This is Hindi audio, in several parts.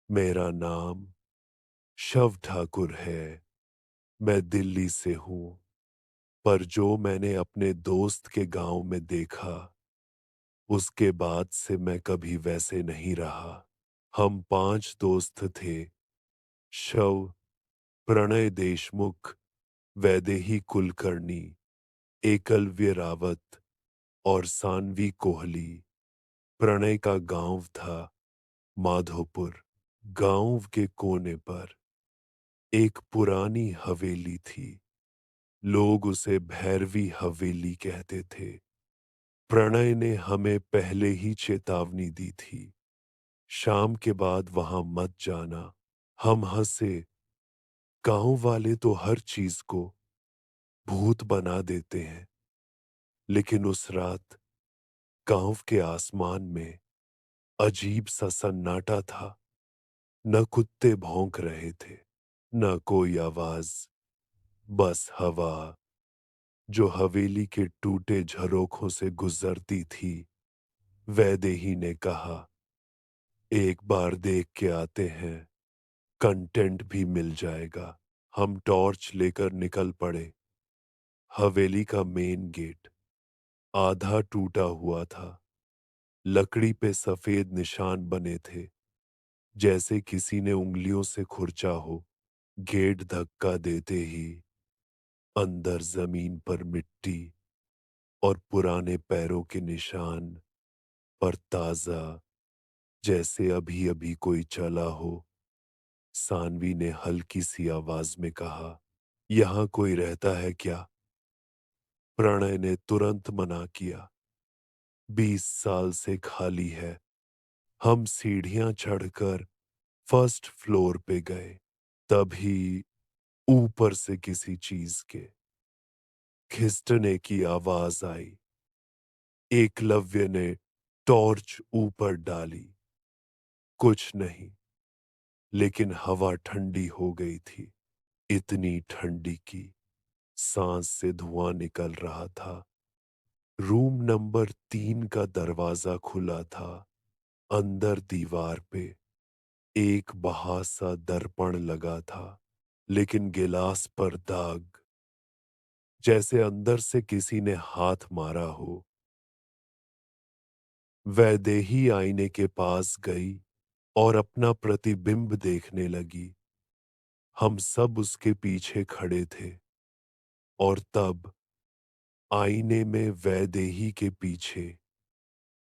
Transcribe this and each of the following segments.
मेरा नाम शव ठाकुर है। मैं दिल्ली से हूँ, पर जो मैंने अपने दोस्त के गांव में देखा, उसके बाद से मैं कभी वैसे नहीं रहा। हम 5 दोस्त थे। शव, प्रणय देशमुख, वैदेही कुलकर्णी, एकलव्य रावत और सानवी कोहली। प्रणय का गांव था माधोपुर। गांव के कोने पर एक पुरानी हवेली थी। लोग उसे भैरवी हवेली कहते थे। प्रणय ने हमें पहले ही चेतावनी दी थी, शाम के बाद वहां मत जाना। हम हंसे। गांव वाले तो हर चीज को भूत बना देते हैं, लेकिन उस रात गांव के आसमान में अजीब सा सन्नाटा था। न कुत्ते भौंक रहे थे, न कोई आवाज, बस हवा जो हवेली के टूटे झरोखों से गुजरती थी। वैदेही ने कहा, एक बार देख के आते हैं, कंटेंट भी मिल जाएगा। हम टॉर्च लेकर निकल पड़े। हवेली का मेन गेट आधा टूटा हुआ था। लकड़ी पे सफेद निशान बने थे, जैसे किसी ने उंगलियों से खुरचा हो। गेट धक्का देते ही अंदर जमीन पर मिट्टी और पुराने पैरों के निशान, पर ताजा, जैसे अभी अभी कोई चला हो। सानवी ने हल्की सी आवाज में कहा, यहां कोई रहता है क्या? प्रणय ने तुरंत मना किया, 20 साल से खाली है। हम सीढ़ियां चढ़कर फर्स्ट फ्लोर पे गए। तभी ऊपर से किसी चीज के खिसटने की आवाज आई। एकलव्य ने टॉर्च ऊपर डाली। कुछ नहीं, लेकिन हवा ठंडी हो गई थी। इतनी ठंडी की सांस से धुआं निकल रहा था। रूम नंबर 3 का दरवाजा खुला था। अंदर दीवार पे एक बहा सा दर्पण लगा था, लेकिन गिलास पर दाग, जैसे अंदर से किसी ने हाथ मारा हो। वैदेही आईने के पास गई और अपना प्रतिबिंब देखने लगी। हम सब उसके पीछे खड़े थे, और तब आईने में वैदेही के पीछे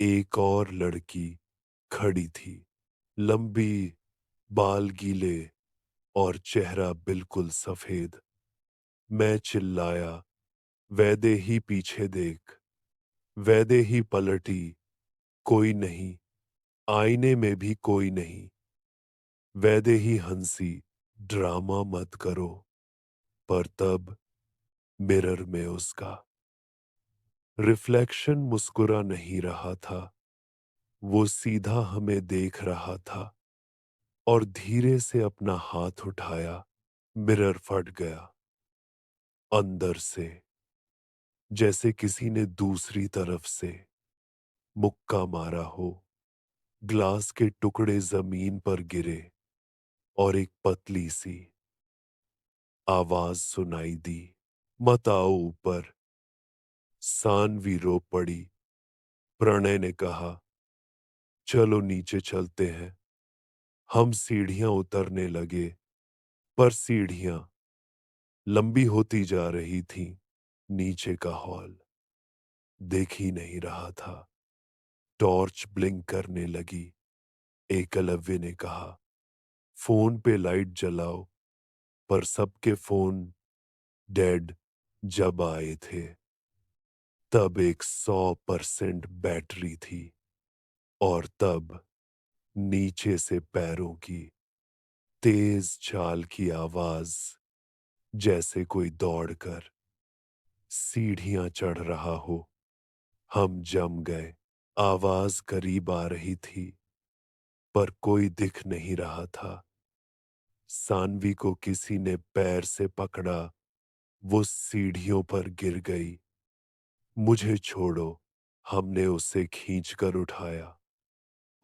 एक और लड़की खड़ी थी। लंबी, बाल गीले और चेहरा बिल्कुल सफेद। मैं चिल्लाया, वैदेही पीछे देख। वैदेही पलटी, कोई नहीं। आईने में भी कोई नहीं। वैदेही हंसी, ड्रामा मत करो। पर तब मिरर में उसका रिफ्लेक्शन मुस्कुरा नहीं रहा था। वो सीधा हमें देख रहा था और धीरे से अपना हाथ उठाया। मिरर फट गया अंदर से, जैसे किसी ने दूसरी तरफ से मुक्का मारा हो। ग्लास के टुकड़े जमीन पर गिरे और एक पतली सी आवाज सुनाई दी, मत आओ ऊपर। सानवी रो पड़ी। प्रणय ने कहा, चलो नीचे चलते हैं। हम सीढ़ियां उतरने लगे, पर सीढ़ियां लंबी होती जा रही थीं। नीचे का हॉल दिख ही नहीं रहा था। टॉर्च ब्लिंक करने लगी। एकलव्य ने कहा, फोन पे लाइट जलाओ, पर सबके फोन डेड। जब आए थे तब एक 100% बैटरी थी, और तब नीचे से पैरों की तेज चाल की आवाज, जैसे कोई दौड़कर सीढ़ियां चढ़ रहा हो। हम जम गए। आवाज करीब आ रही थी, पर कोई दिख नहीं रहा था। सानवी को किसी ने पैर से पकड़ा। वो सीढ़ियों पर गिर गई। मुझे छोड़ो, हमने उसे खींचकर उठाया।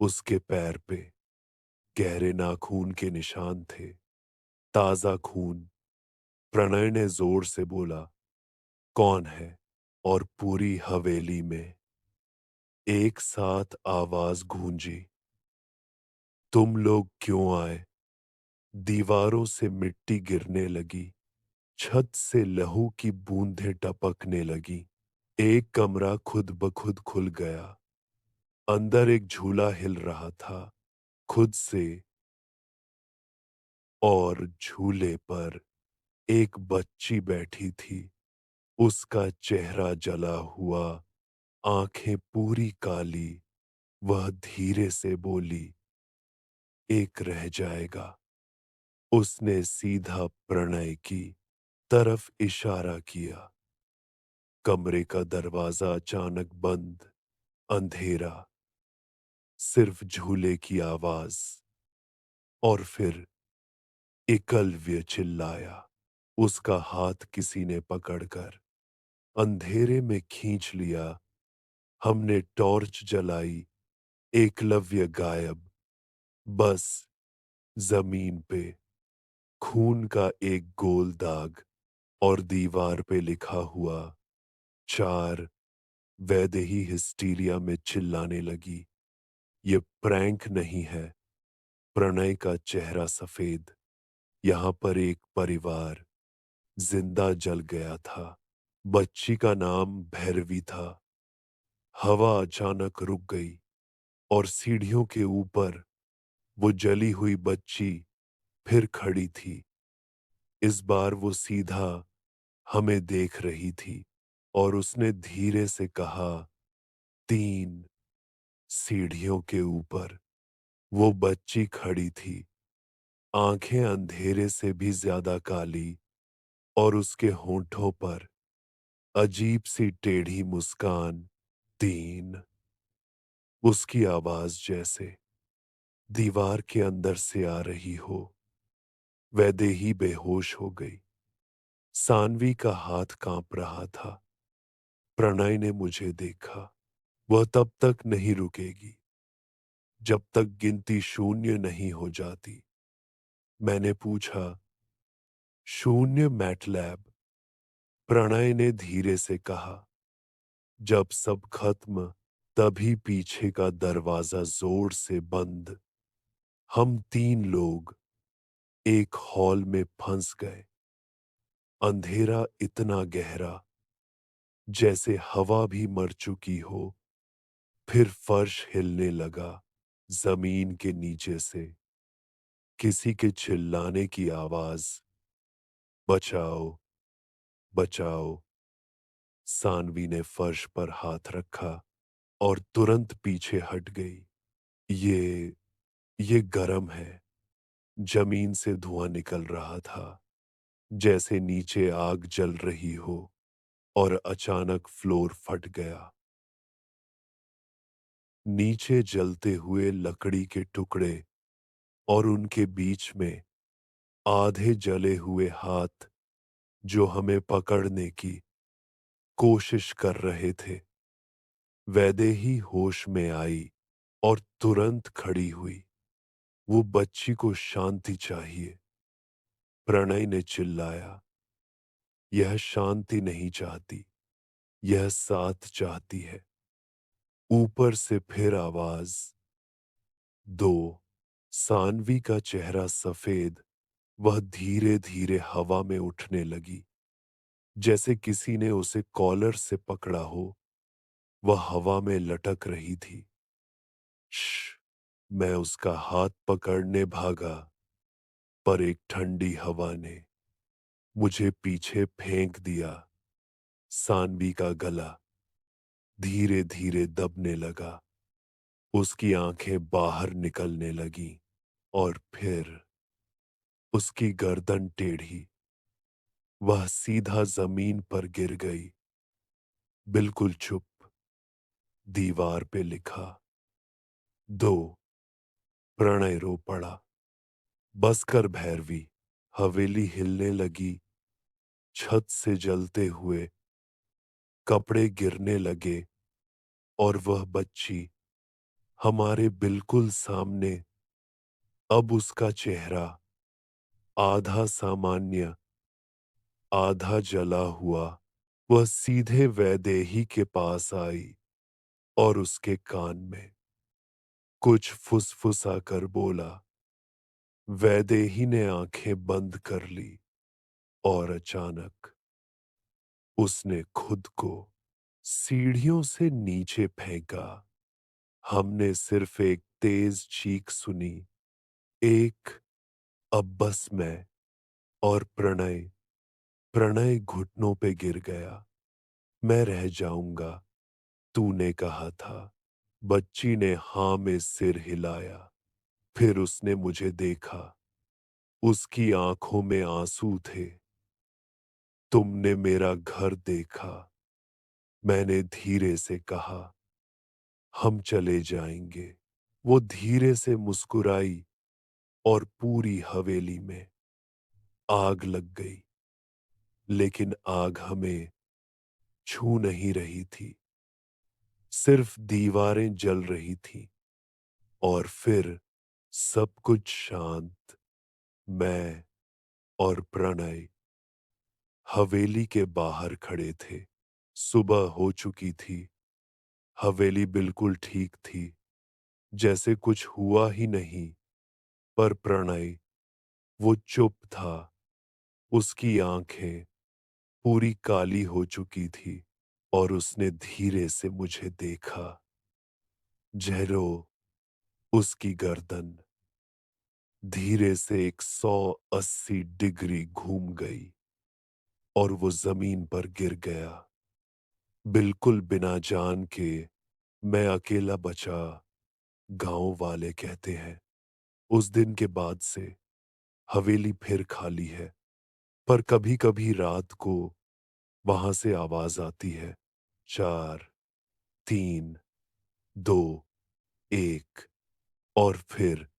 उसके पैर पे गहरे नाखून के निशान थे, ताजा खून। प्रणय ने जोर से बोला, कौन है? और पूरी हवेली में एक साथ आवाज गूंजी, तुम लोग क्यों आए? दीवारों से मिट्टी गिरने लगी, छत से लहू की बूंदें टपकने लगी। एक कमरा खुद ब खुद खुल गया। अंदर एक झूला हिल रहा था, खुद से, और झूले पर एक बच्ची बैठी थी। उसका चेहरा जला हुआ, आंखें पूरी काली। वह धीरे से बोली, एक रह जाएगा। उसने सीधा प्रणय की तरफ इशारा किया। कमरे का दरवाजा अचानक बंद, अंधेरा, सिर्फ झूले की आवाज। और फिर एकलव्य चिल्लाया। उसका हाथ किसी ने पकड़कर अंधेरे में खींच लिया। हमने टॉर्च जलाई। एकलव्य गायब। बस जमीन पे खून का एक गोल दाग, और दीवार पे लिखा हुआ 4। वैदेही हिस्टीरिया में चिल्लाने लगी, ये प्रैंक नहीं है। प्रणय का चेहरा सफेद। यहाँ पर एक परिवार जिंदा जल गया था। बच्ची का नाम भैरवी था। हवा अचानक रुक गई, और सीढ़ियों के ऊपर वो जली हुई बच्ची फिर खड़ी थी। इस बार वो सीधा हमें देख रही थी, और उसने धीरे से कहा, 3। सीढ़ियों के ऊपर वो बच्ची खड़ी थी, आंखें अंधेरे से भी ज्यादा काली, और उसके होंठों पर अजीब सी टेढ़ी मुस्कान। 3। उसकी आवाज जैसे दीवार के अंदर से आ रही हो। वैदेही बेहोश हो गई। सानवी का हाथ कांप रहा था। प्रणय ने मुझे देखा। वह तब तक नहीं रुकेगी जब तक गिनती शून्य नहीं हो जाती। मैंने पूछा, शून्य मैटलैब? प्रणय ने धीरे से कहा, जब सब खत्म, तभी पीछे का दरवाजा जोर से बंद। हम 3 लोग एक हॉल में फंस गए। अंधेरा इतना गहरा जैसे हवा भी मर चुकी हो। फिर फर्श हिलने लगा। जमीन के नीचे से किसी के चिल्लाने की आवाज, बचाओ, बचाओ। सानवी ने फर्श पर हाथ रखा और तुरंत पीछे हट गई। ये ये गरम है। जमीन से धुआं निकल रहा था, जैसे नीचे आग जल रही हो। और अचानक फ्लोर फट गया। नीचे जलते हुए लकड़ी के टुकड़े, और उनके बीच में आधे जले हुए हाथ जो हमें पकड़ने की कोशिश कर रहे थे। वैदेही होश में आई और तुरंत खड़ी हुई। वो बच्ची को शांति चाहिए। प्रणय ने चिल्लाया, यह शांति नहीं चाहती, यह साथ चाहती है। ऊपर से फिर आवाज, 2। सानवी का चेहरा सफेद। वह धीरे धीरे हवा में उठने लगी, जैसे किसी ने उसे कॉलर से पकड़ा हो। वह हवा में लटक रही थी। श्श! मैं उसका हाथ पकड़ने भागा, पर एक ठंडी हवा ने मुझे पीछे फेंक दिया। सानवी का गला धीरे धीरे दबने लगा। उसकी आंखें बाहर निकलने लगीं, और फिर उसकी गर्दन टेढ़ी। वह सीधा जमीन पर गिर गई, बिल्कुल चुप। दीवार पे लिखा, 2। प्रणय रो पड़ा, बस कर भैरवी। हवेली हिलने लगी। छत से जलते हुए कपड़े गिरने लगे, और वह बच्ची हमारे बिल्कुल सामने अब उसका चेहरा आधा सामान्य, आधा जला हुआ। वह सीधे वैदेही के पास आई और उसके कान में कुछ फुसफुसा कर बोला। वैदेही ने आंखें बंद कर ली और अचानक उसने खुद को सीढ़ियों से नीचे फेंका। हमने सिर्फ एक तेज चीख सुनी, एक अब बस मैं, और प्रणय प्रणय घुटनों पे गिर गया। मैं रह जाऊंगा, तूने कहा था। बच्ची ने हाँ में सिर हिलाया। फिर उसने मुझे देखा। उसकी आंखों में आंसू थे। तुमने मेरा घर देखा, मैंने धीरे से कहा। हम चले जाएंगे। वो धीरे से मुस्कुराई और पूरी हवेली में आग लग गई। लेकिन आग हमें छू नहीं रही थी, सिर्फ दीवारें जल रही थी। और फिर सब कुछ शांत। मैं और प्रणय हवेली के बाहर खड़े थे। सुबह हो चुकी थी। हवेली बिल्कुल ठीक थी, जैसे कुछ हुआ ही नहीं। पर प्रणय, वो चुप था। उसकी आंखें पूरी काली हो चुकी थी और उसने धीरे से मुझे देखा। जहरो, उसकी गर्दन धीरे से 180 डिग्री घूम गई और वो जमीन पर गिर गया, बिल्कुल बिना जान के। मैं अकेला बचा। गांव वाले कहते हैं उस दिन के बाद से हवेली फिर खाली है। पर कभी-कभी रात को वहां से आवाज आती है, 4, 3, 2, 1, और फिर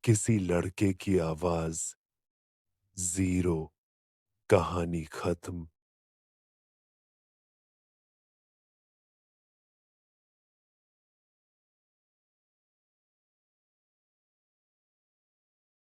किसी लड़के की आवाज, 0। कहानी खत्म।